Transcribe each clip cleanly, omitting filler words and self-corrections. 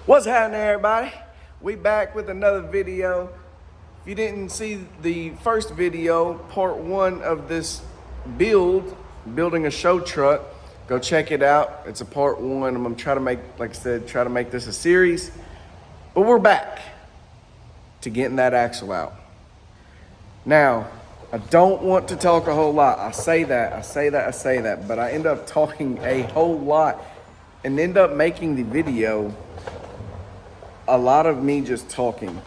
What's happening, everybody? We back with another video. If you didn't see the first video, part one of this building a show truck, go check it out. It's a part one. I'm gonna try to make, like I said, try to make this a series. But we're back to getting that axle out. Now, I don't want to talk a whole lot. I say that, but I end up talking a whole lot and end up making the video a lot of me just talking.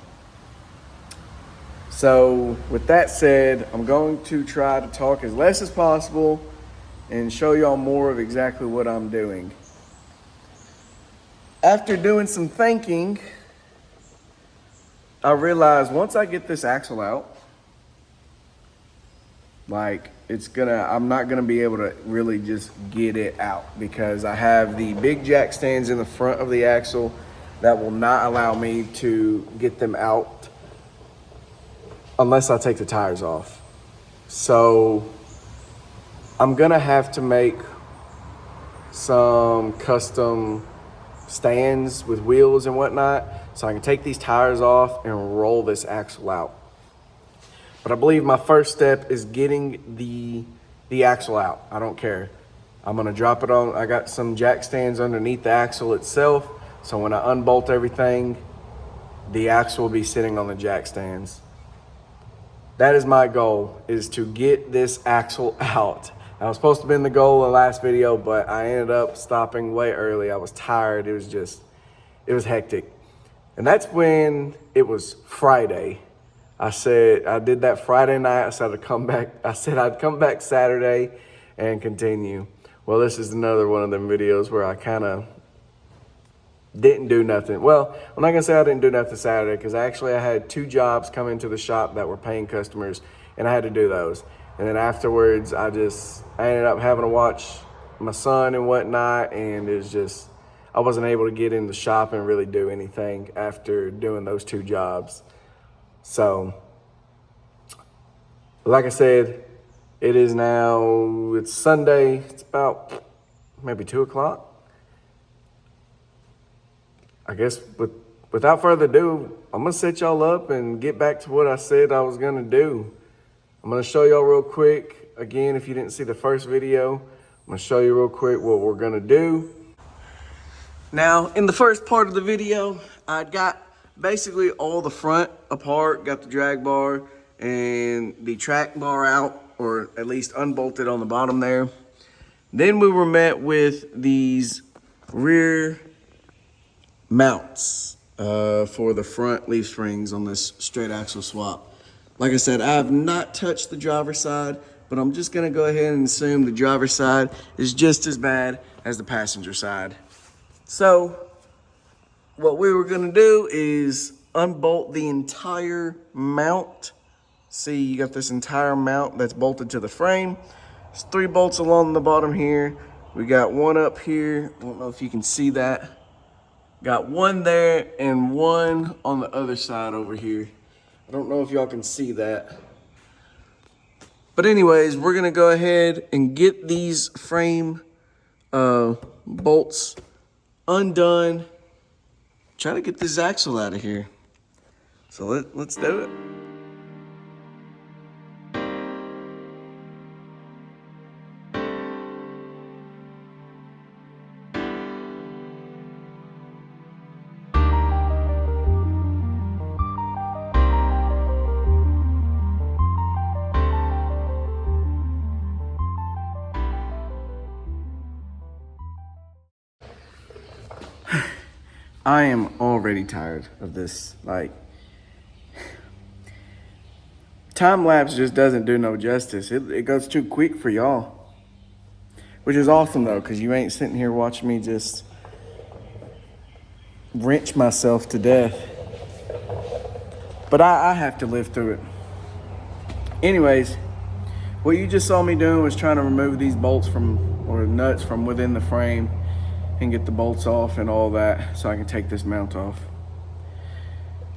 So with that said, I'm going to try to talk as less as possible and show y'all more of exactly what I'm doing. After doing some thinking, I realized once I get this axle out, I'm not gonna be able to really just get it out because I have the big jack stands in the front of the axle that will not allow me to get them out unless I take the tires off. So I'm gonna have to make some custom stands with wheels and whatnot so I can take these tires off and roll this axle out. But I believe my first step is getting the axle out. I don't care. I'm gonna drop it on, I got some jack stands underneath the axle itself. So when I unbolt everything, the axle will be sitting on the jack stands. That is my goal, is to get this axle out. That was supposed to be the goal of the last video, but I ended up stopping way early. I was tired. It was hectic. And that's when it was Friday. I did that Friday night. I said I'd come back Saturday and continue. Well, this is another one of them videos where I kind of didn't do nothing. Well, I'm not gonna say I didn't do nothing Saturday because I had 2 jobs come into the shop that were paying customers and I had to do those. And then afterwards, I ended up having to watch my son and whatnot, and I wasn't able to get in the shop and really do anything after doing those 2 jobs. So, like I said, it's Sunday. It's about maybe 2 o'clock. I guess without further ado, I'm gonna set y'all up and get back to what I said I was gonna do. I'm gonna show y'all real quick. Again, if you didn't see the first video, I'm gonna show you real quick what we're gonna do. Now, in the first part of the video, I got basically all the front apart, got the drag bar and the track bar out, or at least unbolted on the bottom there. Then we were met with these rear mounts for the front leaf springs on this straight axle swap. Like I said, I have not touched the driver's side, but I'm just gonna go ahead and assume the driver's side is just as bad as the passenger side. So what we were gonna do is unbolt the entire mount. See, you got this entire mount that's bolted to the frame. There's 3 bolts along the bottom here. We got one up here. I don't know if you can see that. Got one there and one on the other side over here. I don't know if y'all can see that. But anyways, we're gonna go ahead and get these frame bolts undone. Try to get this axle out of here. So let's do it. I am already tired of this. Time lapse just doesn't do no justice. It goes too quick for y'all, which is awesome though, because you ain't sitting here watching me just wrench myself to death. But I have to live through it. Anyways, what you just saw me doing was trying to remove these bolts or nuts from within the frame and get the bolts off and all that so I can take this mount off.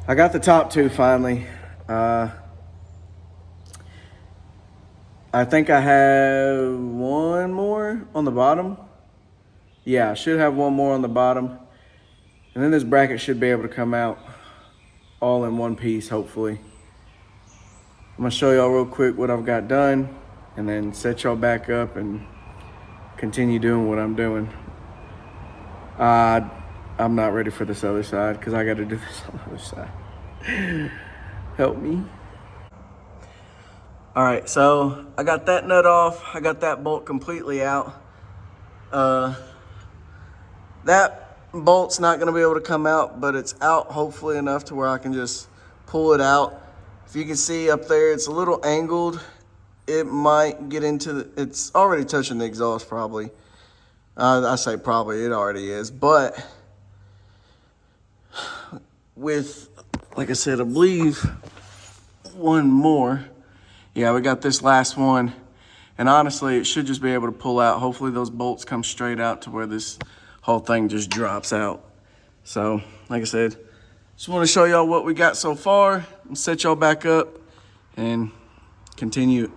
I got the top 2 finally. I think I have one more on the bottom. Yeah, I should have one more on the bottom. And then this bracket should be able to come out all in one piece, hopefully. I'm gonna show y'all real quick what I've got done and then set y'all back up and continue doing what I'm doing. I'm not ready for this other side because I gotta do this on the other side. Help me. All right, so I got that nut off. I got that bolt completely out. That bolt's not gonna be able to come out, but it's out hopefully enough to where I can just pull it out. If you can see up there, it's a little angled. It might get into it's already touching the exhaust probably. I say probably, it already is, but with, like I said, I believe one more. Yeah, we got this last one. And honestly, it should just be able to pull out. Hopefully those bolts come straight out to where this whole thing just drops out. So, like I said, just want to show y'all what we got so far and set y'all back up and continue.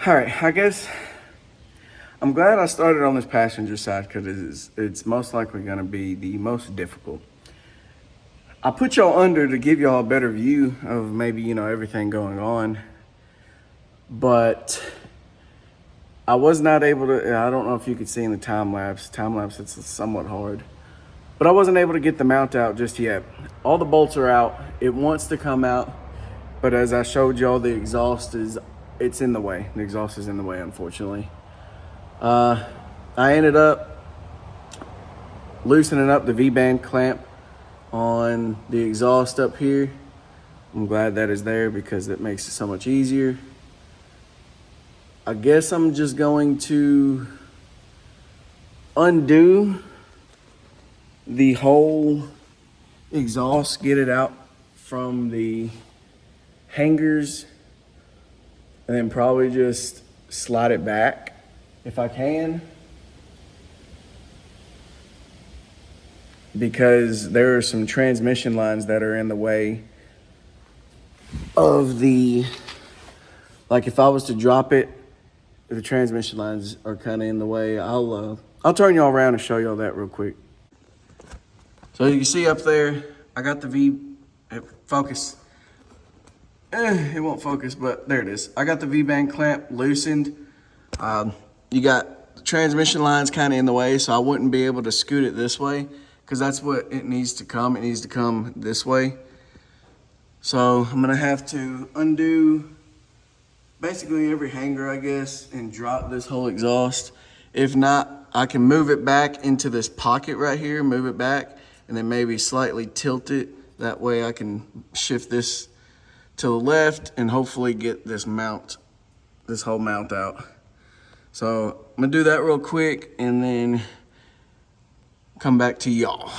All right, I guess I'm glad I started on this passenger side because it's most likely gonna be the most difficult. I put y'all under to give y'all a better view of maybe, you know, everything going on, but I was not able to, I don't know if you could see in the time lapse, it's somewhat hard, but I wasn't able to get the mount out just yet. All the bolts are out, it wants to come out, but as I showed y'all, the exhaust it's in the way. The exhaust is in the way, unfortunately. I ended up loosening up the V-band clamp on the exhaust up here. I'm glad that is there because it makes it so much easier. I guess I'm just going to undo the whole exhaust, get it out from the hangers, and then probably just slide it back if I can, because there are some transmission lines that are in the way of the, like if I was to drop it, the transmission lines are kind of in the way. I'll turn y'all around and show y'all that real quick. So you can see up there, I got the focus. It won't focus, but there it is. I got the V-band clamp loosened. You got the transmission lines kind of in the way, so I wouldn't be able to scoot it this way because that's what it needs to come. It needs to come this way. So I'm gonna have to undo basically every hanger, I guess, and drop this whole exhaust. If not, I can move it back into this pocket right here, move it back, and then maybe slightly tilt it. That way I can shift this to the left and hopefully get this whole mount out. So I'm gonna do that real quick and then come back to y'all.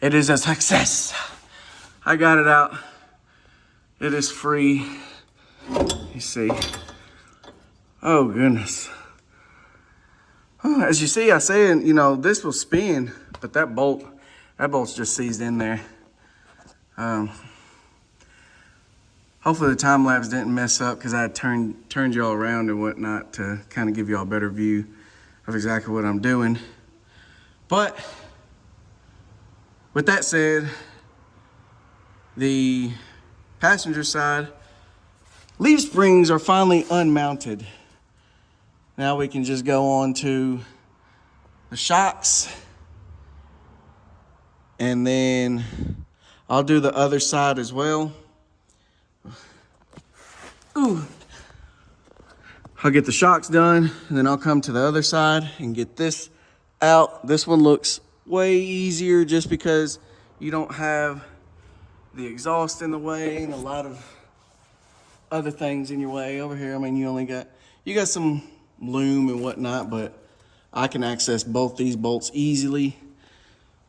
It is a success. I got it out. It is free. You see. Oh goodness. As you see, I said, you know, this will spin, but that bolt's just seized in there. Hopefully the time lapse didn't mess up because I turned y'all around and whatnot to kind of give y'all a better view of exactly what I'm doing. But with that said, the passenger side leaf springs are finally unmounted. Now we can just go on to the shocks, and then I'll do the other side as well. Ooh. I'll get the shocks done, and then I'll come to the other side and get this out. This one looks way easier just because you don't have the exhaust in the way and a lot of other things in your way. Over here, I mean, you got some loom and whatnot, but I can access both these bolts easily.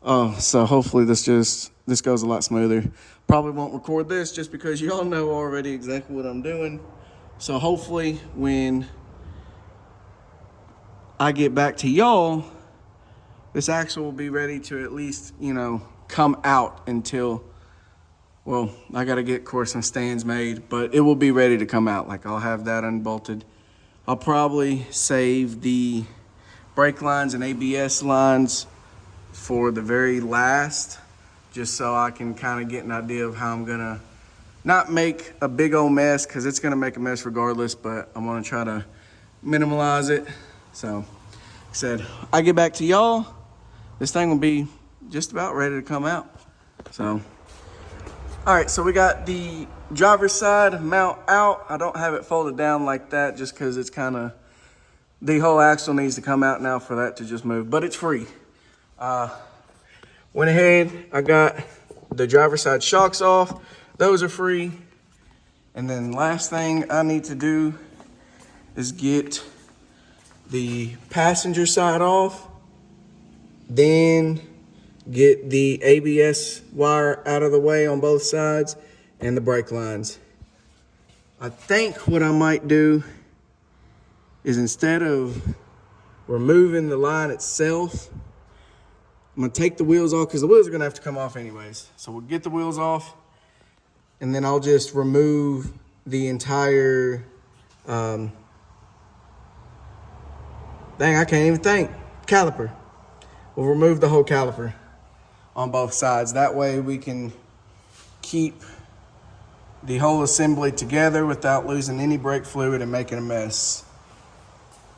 So hopefully this goes a lot smoother. Probably won't record this just because y'all know already exactly what I'm doing. So hopefully when I get back to y'all, this axle will be ready to at least, come out until, well, I gotta get, of course, some stands made, but it will be ready to come out. Like, I'll have that unbolted. I'll probably save the brake lines and ABS lines for the very last, just so I can kind of get an idea of how I'm gonna not make a big old mess, because it's gonna make a mess regardless, but I'm gonna try to minimize it. So, like I said, I get back to y'all, this thing will be just about ready to come out. So, all right, so we got the driver's side mount out. I don't have it folded down like that just because it's kind of, the whole axle needs to come out now for that to just move, but it's free. Went ahead, I got the driver's side shocks off. Those are free. And then last thing I need to do is get the passenger side off, then get the ABS wire out of the way on both sides and the brake lines. I think what I might do is, instead of removing the line itself, I'm gonna take the wheels off, because the wheels are gonna have to come off anyways. So we'll get the wheels off, and then I'll just remove the entire, dang, I can't even think, caliper. We'll remove the whole caliper on both sides. That way we can keep the whole assembly together without losing any brake fluid and making a mess.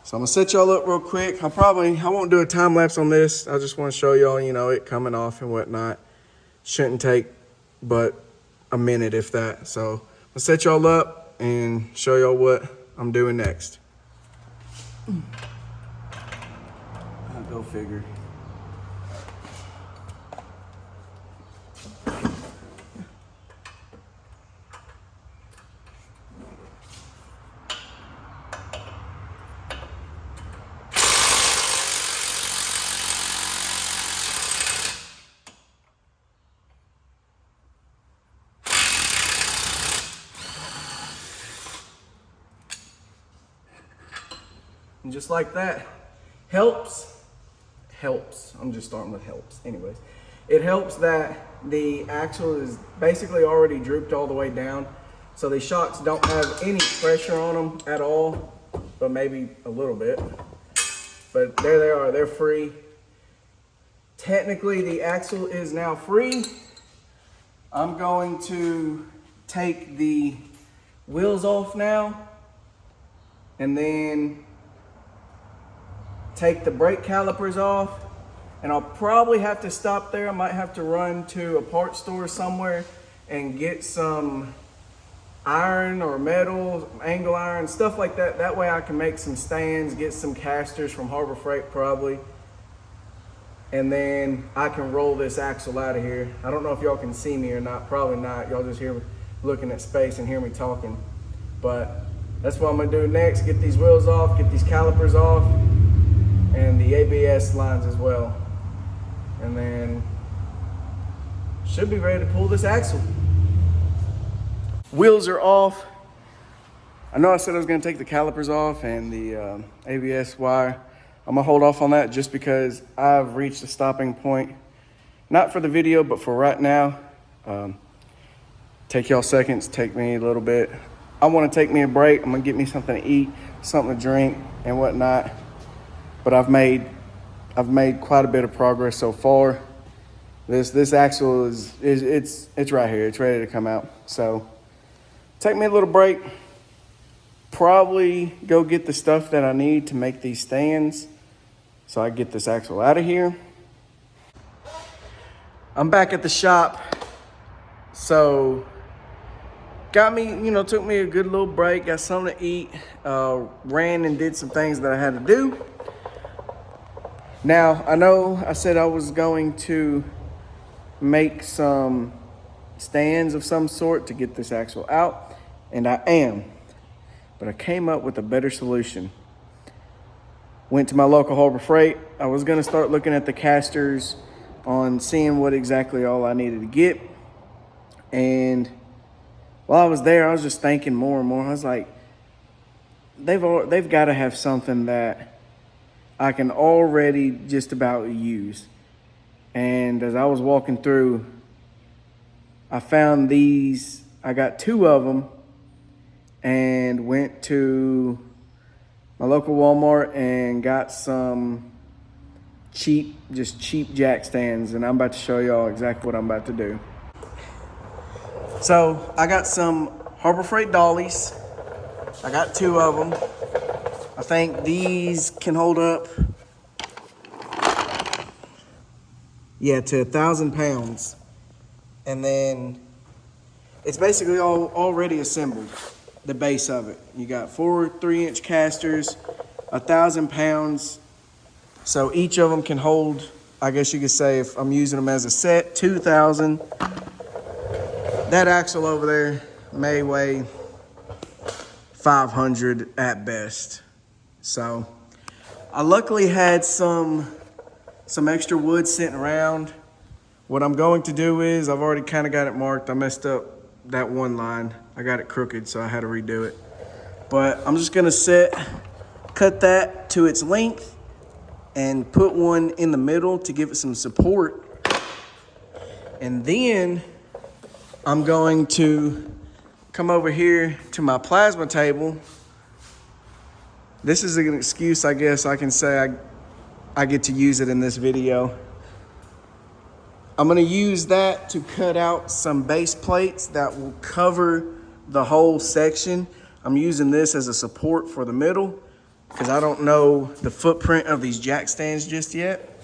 So I'm gonna set y'all up real quick. I won't do a time lapse on this. I just wanna show y'all, it coming off and whatnot. Shouldn't take but a minute, if that. So I'll set y'all up and show y'all what I'm doing next. Go figure. And just like that, helps. I'm just starting with helps. Anyways, it helps that the axle is basically already drooped all the way down. So the shocks don't have any pressure on them at all, but maybe a little bit. But there they are, they're free. Technically, the axle is now free. I'm going to take the wheels off now, and then take the brake calipers off, and I'll probably have to stop there. I might have to run to a parts store somewhere and get some iron or metal, angle iron, stuff like that. That way I can make some stands, get some casters from Harbor Freight probably, and then I can roll this axle out of here. I don't know if y'all can see me or not, probably not. Y'all just hear me looking at space and hear me talking, but that's what I'm gonna do next. Get these wheels off, get these calipers off, and the ABS lines as well. And then should be ready to pull this axle. Wheels are off. I know I said I was gonna take the calipers off and the ABS wire. I'm gonna hold off on that just because I've reached a stopping point. Not for the video, but for right now. Take y'all seconds, take me a little bit. I wanna take me a break. I'm gonna get me something to eat, something to drink and whatnot. But I've made quite a bit of progress so far. This axle it's right here. It's ready to come out. So take me a little break. Probably go get the stuff that I need to make these stands so I get this axle out of here. I'm back at the shop. So got me, took me a good little break, got something to eat, ran and did some things that I had to do. Now, I know I said I was going to make some stands of some sort to get this axle out, and I am. But I came up with a better solution. Went to my local Harbor Freight. I was gonna start looking at the casters on seeing what exactly all I needed to get. And while I was there, I was just thinking more and more. I was like, they've got to have something that I can already just about use. And as I was walking through, I found these. I got 2 of them and went to my local Walmart and got some cheap jack stands. And I'm about to show y'all exactly what I'm about to do. So I got some Harbor Freight dollies. I got 2 of them. I think these can hold up, to 1,000 pounds. And then it's basically already assembled, the base of it. You got 4 3-inch casters, 1,000 pounds. So each of them can hold, I guess you could say, if I'm using them as a set, 2,000. That axle over there may weigh 500 at best. So I luckily had some extra wood sitting around. What I'm going to do is, I've already kind of got it marked. I messed up that one line. I got it crooked, so I had to redo it. But I'm just gonna cut that to its length and put one in the middle to give it some support. And then I'm going to come over here to my plasma table. This is an excuse, I guess I can say I get to use it in this video. I'm gonna use that to cut out some base plates that will cover the whole section. I'm using this as a support for the middle because I don't know the footprint of these jack stands just yet.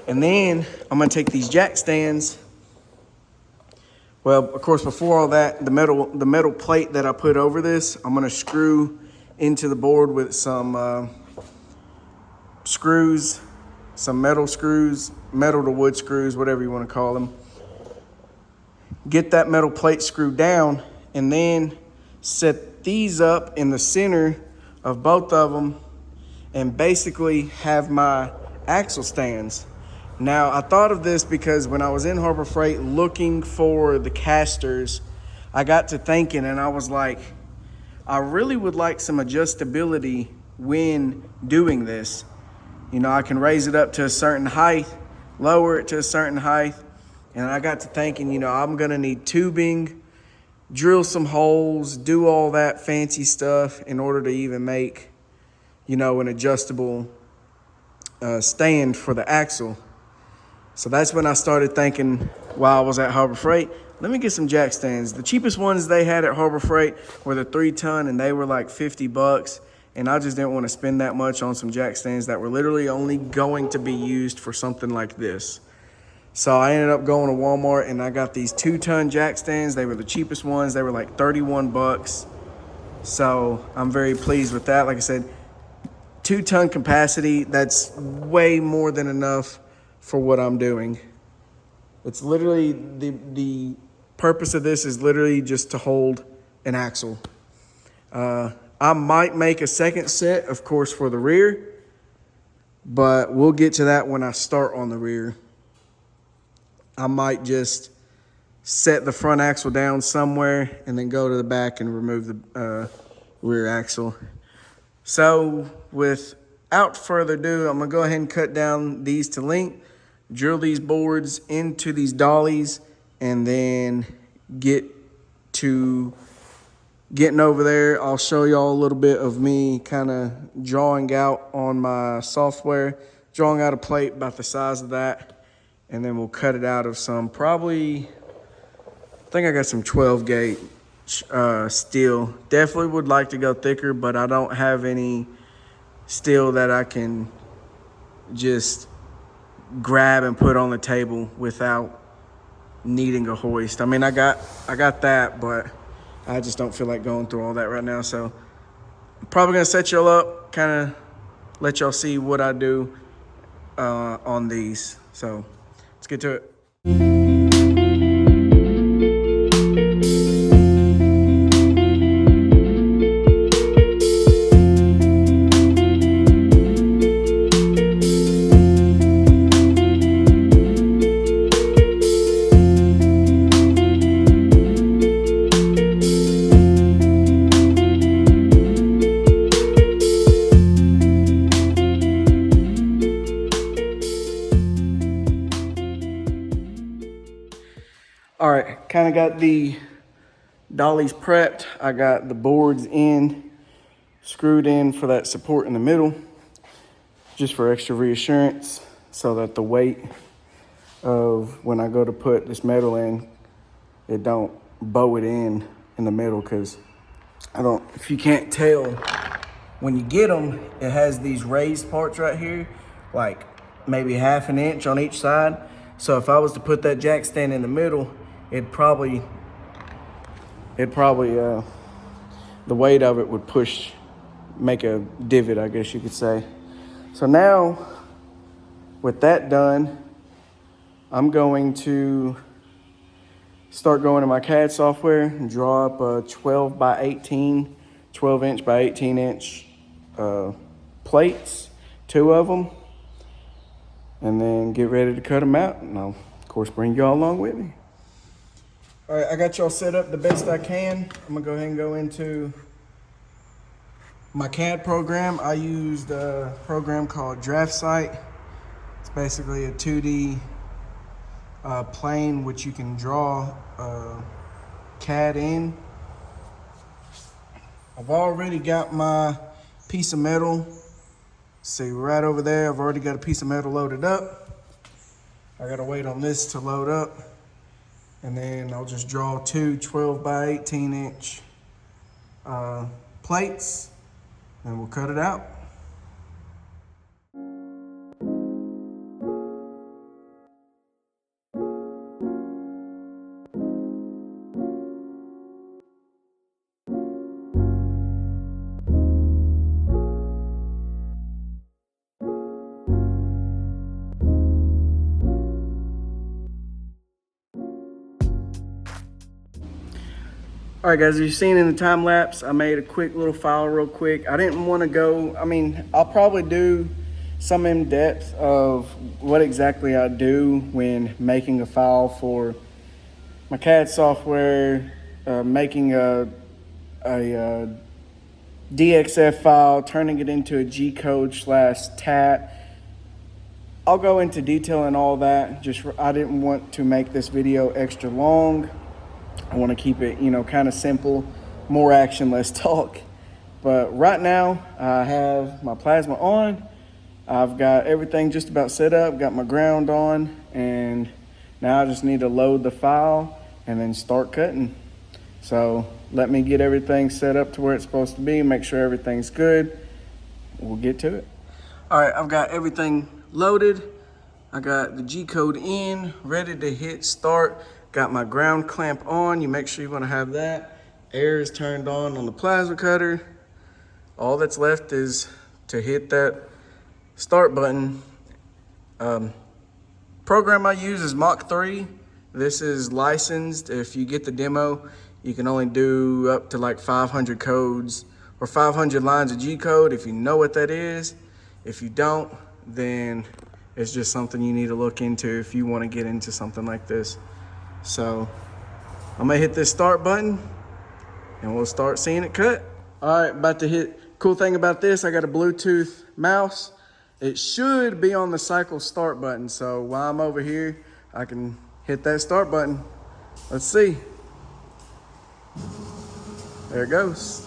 And then I'm gonna take these jack stands. Well, of course, before all that, the metal plate that I put over this, I'm gonna screw into the board with some screws, some metal screws, metal to wood screws, whatever you want to call them. Get that metal plate screwed down and then set these up in the center of both of them and basically have my axle stands. Now, I thought of this because when I was in Harbor Freight looking for the casters, I got to thinking and I was like, I really would like some adjustability when doing this. You know, I can raise it up to a certain height, lower it to a certain height. And I got to thinking, you know, I'm gonna need tubing, drill some holes, do all that fancy stuff in order to even make, you know, an adjustable stand for the axle. So that's when I started thinking while I was at Harbor Freight, let me get some jack stands. The cheapest ones they had at Harbor Freight were the 3-ton and they were like $50. And I just didn't want to spend that much on some jack stands that were literally only going to be used for something like this. So I ended up going to Walmart and I got these 2-ton jack stands. They were the cheapest ones. They were like $31. So I'm very pleased with that. Like I said, 2-ton capacity, that's way more than enough for what I'm doing. It's literally, the purpose of this is literally just to hold an axle. I might make a second set, of course, for the rear, but we'll get to that when I start on the rear. I might just set the front axle down somewhere and then go to the back and remove the rear axle. So without further ado, I'm gonna go ahead and cut down these to length, drill these boards into these dollies, and then getting over there. I'll show y'all a little bit of me kind of drawing out on my software, drawing out a plate about the size of that, and then we'll cut it out of some, probably, I think I got some 12 gauge steel. Definitely would like to go thicker, but I don't have any steel that I can just grab and put on the table without needing a hoist. I mean, I got that, but I just don't feel like going through all that right now. So I'm probably gonna set y'all up, kind of let y'all see what I do on these. So let's get to it. All right, kind of got the dollies prepped. I got the boards in, screwed in for that support in the middle, just for extra reassurance, so that the weight of when I go to put this metal in, it don't bow it in the middle, because if you can't tell, when you get them, it has these raised parts right here, like maybe 1/2 inch on each side. So if I was to put that jack stand in the middle, it'd probably the weight of it would make a divot, I guess you could say. So now, with that done, I'm going to start going to my CAD software and draw up a 12 inch by 18 inch plates, 2 of them, and then get ready to cut them out. And I'll, of course, bring y'all along with me. All right, I got y'all set up the best I can. I'm gonna go ahead and go into my CAD program. I used a program called DraftSite. It's basically a 2D plane which you can draw CAD in. I've already got my piece of metal. See, right over there, I've already got a piece of metal loaded up. I gotta wait on this to load up. And then I'll just draw 2 12 by 18 inch plates, and we'll cut it out. All right, guys, as you've seen in the time lapse, I made a quick little file real quick. I didn't want to go, I'll probably do some in depth of what exactly I do when making a file for my CAD software, making a DXF file, turning it into a G-code/TAT. I'll go into detail and all that. I didn't want to make this video extra long. I want to keep it, kind of simple, more action, less talk. But right now, I have my plasma on. I've got everything just about set up, got my ground on, and now I just need to load the file and then start cutting. So let me get everything set up to where it's supposed to be, make sure everything's good. We'll get to it. All right, I've got everything loaded. I got the G-code in, ready to hit start. Got my ground clamp on. You make sure you want to have that. Air is turned on the plasma cutter. All that's left is to hit that start button. Program I use is Mach 3. This is licensed. If you get the demo, you can only do up to like 500 codes or 500 lines of G-code if you know what that is. If you don't, then it's just something you need to look into if you want to get into something like this. So I'm gonna hit this start button and we'll start seeing it cut. All right, about to hit. Cool thing about this, I got a Bluetooth mouse. It should be on the cycle start button. So while I'm over here, I can hit that start button. Let's see. There it goes.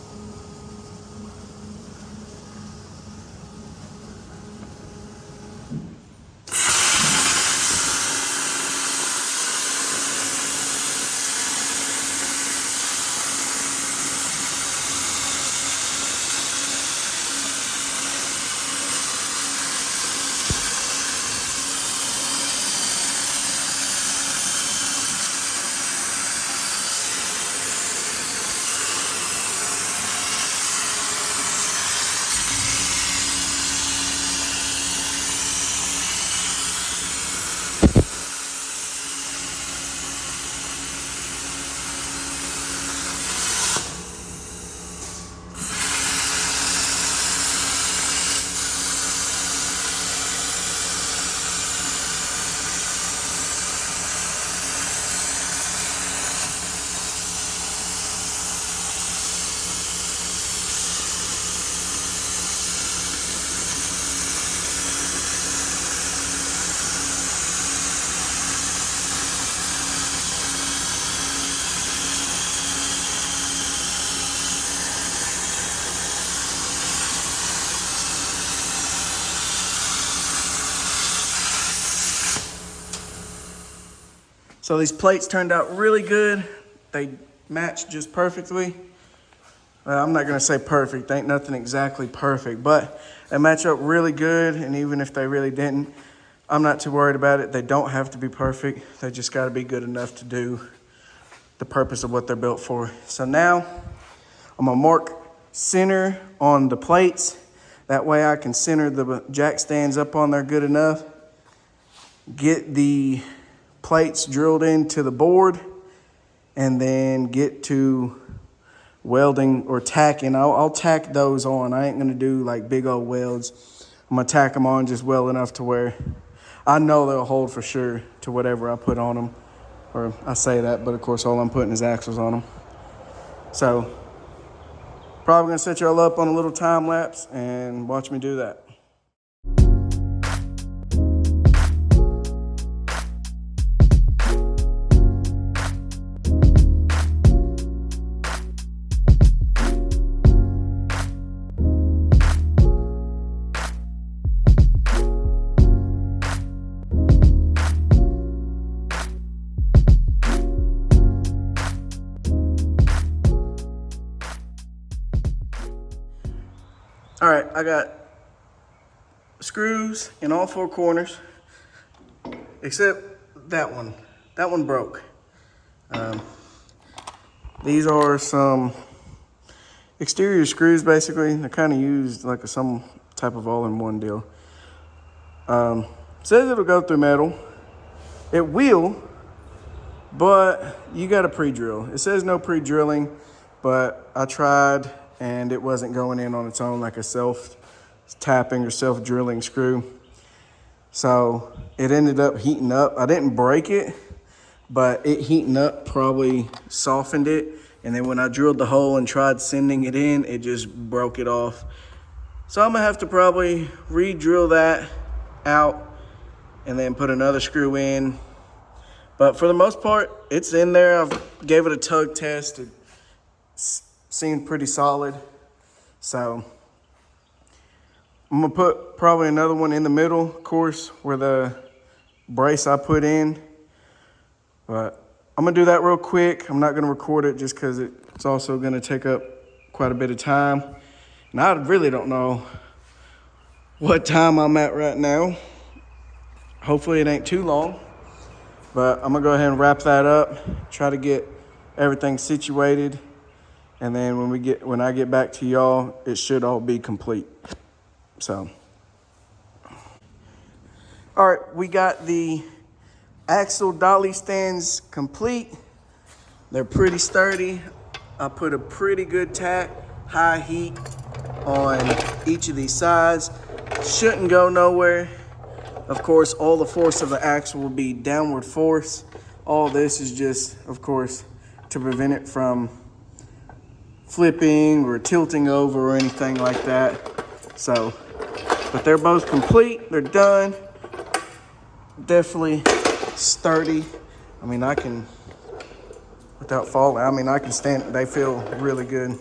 So these plates turned out really good. They matched just perfectly. Well, I'm not gonna say perfect, ain't nothing exactly perfect, but they match up really good, and even if they really didn't, I'm not too worried about it. They don't have to be perfect. They just gotta be good enough to do the purpose of what they're built for. So now, I'm gonna mark center on the plates. That way I can center the jack stands up on there good enough. Get the plates drilled into the board, and then get to welding or tacking. I'll tack those on. I ain't gonna do like big old welds. I'm gonna tack them on just well enough to where I know they'll hold for sure to whatever I put on them. Or I say that, but of course all I'm putting is axles on them. So probably gonna set y'all up on a little time lapse and watch me do that. All right, I got screws in all four corners, except that one. That one broke. These are some exterior screws, basically. They're kind of used like some type of all-in-one deal. Says it'll go through metal. It will, but you got to pre-drill. It says no pre-drilling, but I tried and it wasn't going in on its own like a self-tapping or self-drilling screw. So it ended up heating up. I didn't break it, but it heating up probably softened it. And then when I drilled the hole and tried sending it in, it just broke it off. So I'm gonna have to probably re-drill that out and then put another screw in. But for the most part, it's in there. I've gave it a tug test. It seemed pretty solid. So I'm gonna put probably another one in the middle, of course, where the brace I put in. But I'm gonna do that real quick. I'm not gonna record it just because it's also gonna take up quite a bit of time. And I really don't know what time I'm at right now. Hopefully it ain't too long. But I'm gonna go ahead and wrap that up, try to get everything situated. And then when I get back to y'all, it should all be complete. So, all right, we got the axle dolly stands complete. They're pretty sturdy. I put a pretty good tack, high heat on each of these sides. Shouldn't go nowhere. Of course, all the force of the axle will be downward force. All this is just, of course, to prevent it from flipping or tilting over or anything like that. So, but they're both complete, they're done. Definitely sturdy. I mean, I can, without falling, I mean, I can stand, they feel really good.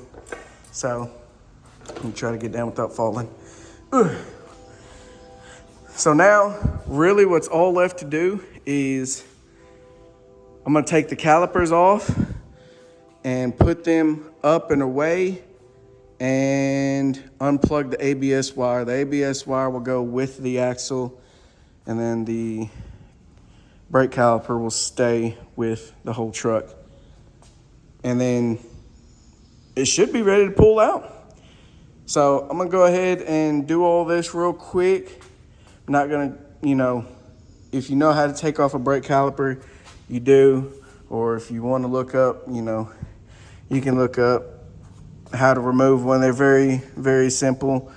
So, let me try to get down without falling. Ugh. So now, really what's all left to do is I'm gonna take the calipers off and put them up and away and unplug the ABS wire. The ABS wire will go with the axle, and then the brake caliper will stay with the whole truck. And then it should be ready to pull out. So I'm gonna go ahead and do all this real quick. I'm not gonna, if you know how to take off a brake caliper, you do. Or if you wanna look up, you can look up how to remove one. They're very, very simple.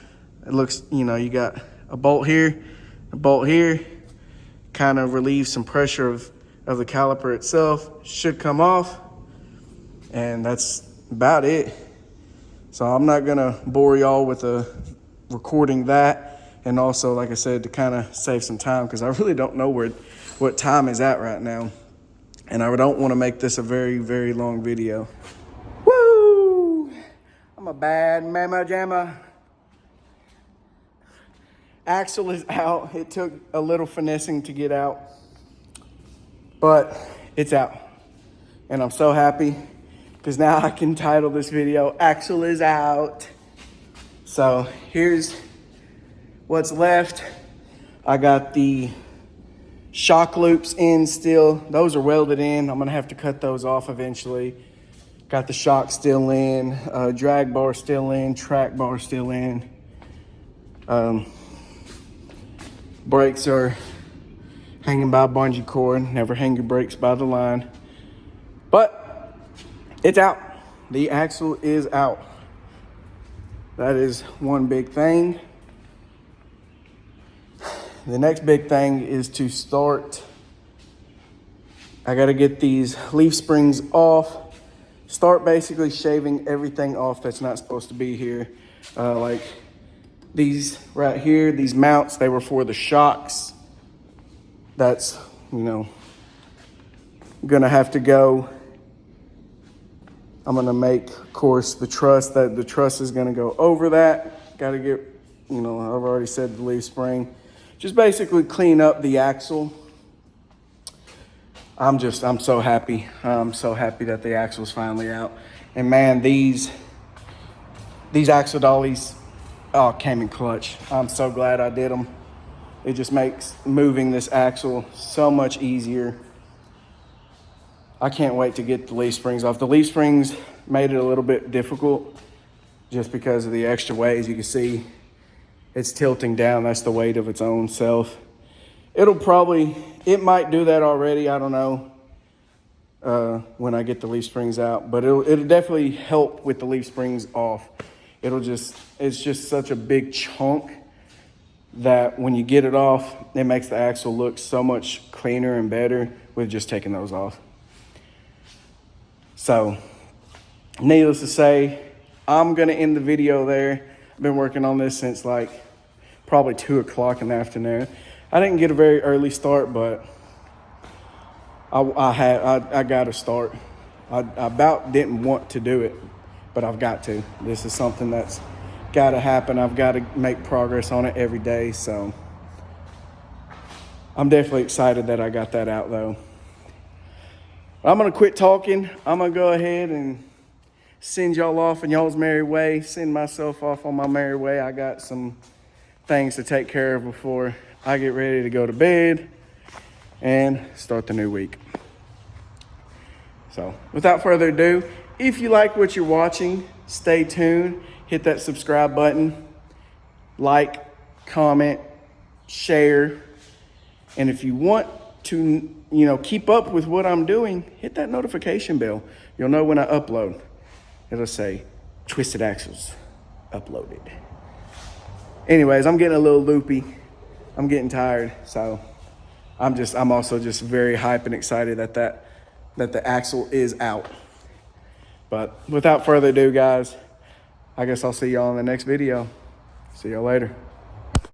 It looks, you got a bolt here, a bolt here, kind of relieves some pressure of the caliper itself. Should come off, and that's about it. So I'm not gonna bore y'all with recording that. And also, like I said, to kind of save some time, because I really don't know what time is at right now. And I don't want to make this a very, very long video. Woo! I'm a bad mama jamma. Axle is out. It took a little finessing to get out, but It's out. And I'm so happy because now I can title this video, Axle is Out. So here's what's left. I got the shock loops in still. Those are welded in. I'm gonna have to cut those off eventually. Got the shock still in, drag bar still in, track bar still in. Brakes are hanging by a bungee cord. Never hang your brakes by the line. But it's out. The axle is out. That is one big thing. The next big thing is to start. I gotta get these leaf springs off. Start basically shaving everything off that's not supposed to be here. Like these right here, these mounts, they were for the shocks. That's, gonna have to go. I'm gonna make, of course, the truss is gonna go over that. Gotta get, I've already said the leaf spring. Just basically clean up the axle. I'm so happy. I'm so happy that the axle's finally out. And man, these axle dollies, came in clutch. I'm so glad I did them. It just makes moving this axle so much easier. I can't wait to get the leaf springs off. The leaf springs made it a little bit difficult just because of the extra weight. As you can see, it's tilting down. That's the weight of its own self. It might do that already. I don't know when I get the leaf springs out, but it'll definitely help with the leaf springs off. It's just such a big chunk that when you get it off, it makes the axle look so much cleaner and better with just taking those off. So, needless to say, I'm gonna end the video there. I've been working on this since like probably 2 o'clock in the afternoon. I didn't get a very early start, but I got to start. I about didn't want to do it, but I've got to. This is something that's got to happen. I've got to make progress on it every day. So I'm definitely excited that I got that out though. I'm going to quit talking. I'm going to go ahead and send y'all off in y'all's merry way. Send myself off on my merry way. I got some things to take care of before I get ready to go to bed and start the new week. So without further ado, if you like what you're watching, stay tuned, hit that subscribe button, like, comment, share. And if you want to, keep up with what I'm doing, hit that notification bell. You'll know when I upload. It'll say Twisted Axles uploaded. Anyways, I'm getting a little loopy. I'm getting tired, so I'm also just very hyped and excited that the axle is out. But without further ado, guys, I guess I'll see y'all in the next video. See y'all later.